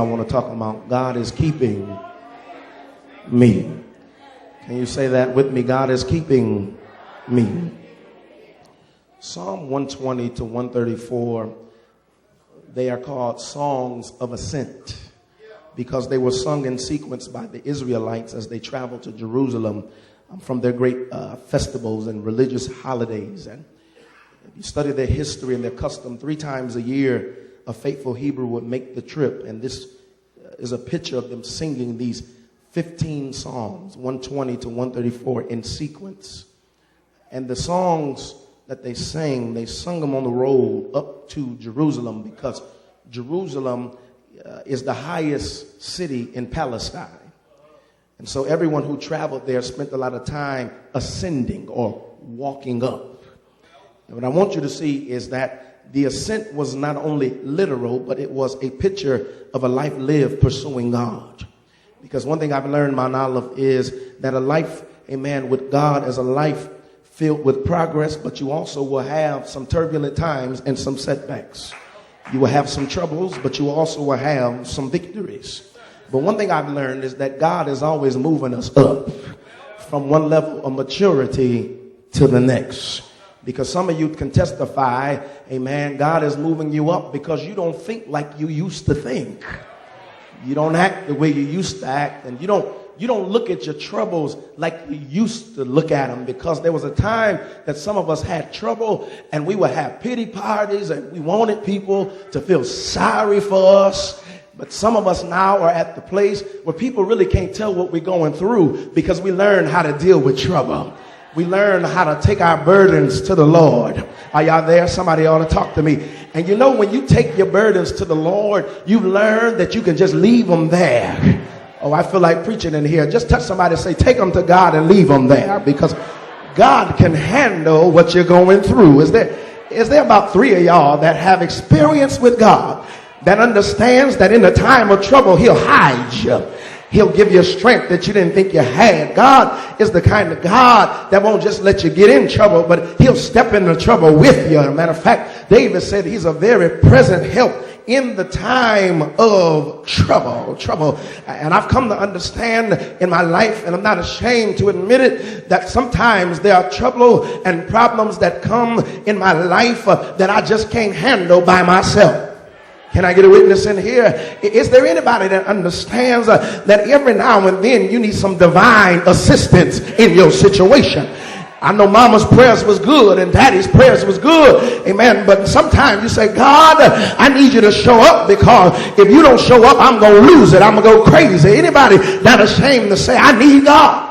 I want to talk about God is keeping me. Can you say that with me? God is keeping me. Psalm 120 to 134, they are called songs of ascent because they were sung in sequence by the Israelites as they traveled to Jerusalem from their great festivals and religious holidays. And if you study their history and their custom, 3 times a year, a faithful Hebrew would make the trip. And this is a picture of them singing these 15 psalms, 120 to 134 in sequence. And the songs that they sung them on the road up to Jerusalem because Jerusalem is the highest city in Palestine. And so everyone who traveled there spent a lot of time ascending or walking up. And what I want you to see is that the ascent was not only literal, but it was a picture of a life lived pursuing God. Because one thing I've learned, my knowledge, is that a life, amen, with God is a life filled with progress, but you also will have some turbulent times and some setbacks. You will have some troubles, but you also will have some victories. But one thing I've learned is that God is always moving us up from one level of maturity to the next. Because some of you can testify, amen, God is moving you up because you don't think like you used to think. You don't act the way you used to act, and you don't look at your troubles like you used to look at them, because there was a time that some of us had trouble and we would have pity parties and we wanted people to feel sorry for us. But some of us now are at the place where people really can't tell what we're going through because we learn how to deal with trouble. We learn how to take our burdens to the Lord. Are y'all there? Somebody ought to talk to me. And you know, when you take your burdens to the Lord, you learn that you can just leave them there. Oh, I feel like preaching in here. Just touch somebody and say, take them to God and leave them there, because God can handle what you're going through. Is there about 3 of y'all that have experience with God, that understands that in the time of trouble, he'll hide you? He'll give you strength that you didn't think you had. God is the kind of God that won't just let you get in trouble, but he'll step into trouble with you. As a matter of fact, David said he's a very present help in the time of trouble. And I've come to understand in my life, and I'm not ashamed to admit it, that sometimes there are trouble and problems that come in my life that I just can't handle by myself. Can I get a witness in here? Is there anybody that understands that every now and then you need some divine assistance in your situation? I know mama's prayers was good and daddy's prayers was good. Amen. But sometimes you say, God, I need you to show up, because if you don't show up, I'm going to lose it. I'm going to go crazy. Anybody not ashamed to say, I need God?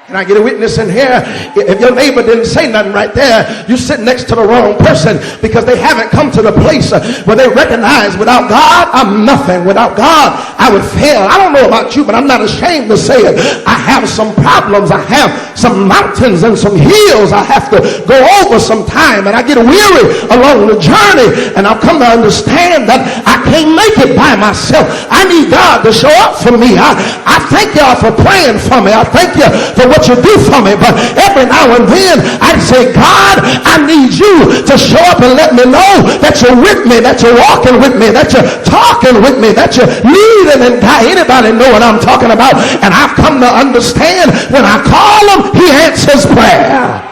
Can I get a witness in here? If your neighbor didn't say nothing right there, you sit next to the wrong person, because they haven't come to the place where they recognize, without God, I'm nothing. Without God, I would fail. I don't know about you, but I'm not ashamed to say it. I have some problems. I have some mountains and some hills I have to go over sometime, and I get weary along the journey, and I've come to understand that I can't make it by myself. I need God to show up for me. I thank y'all for praying for me. I thank you for what you do for me, but every now and then I say, God, I need you to show up and let me know that you're with me, that you're walking with me, that you're talking with me, that you're leading and guiding. Anybody know what I'm talking about? And I've come to understand, when I call him, he answers prayer.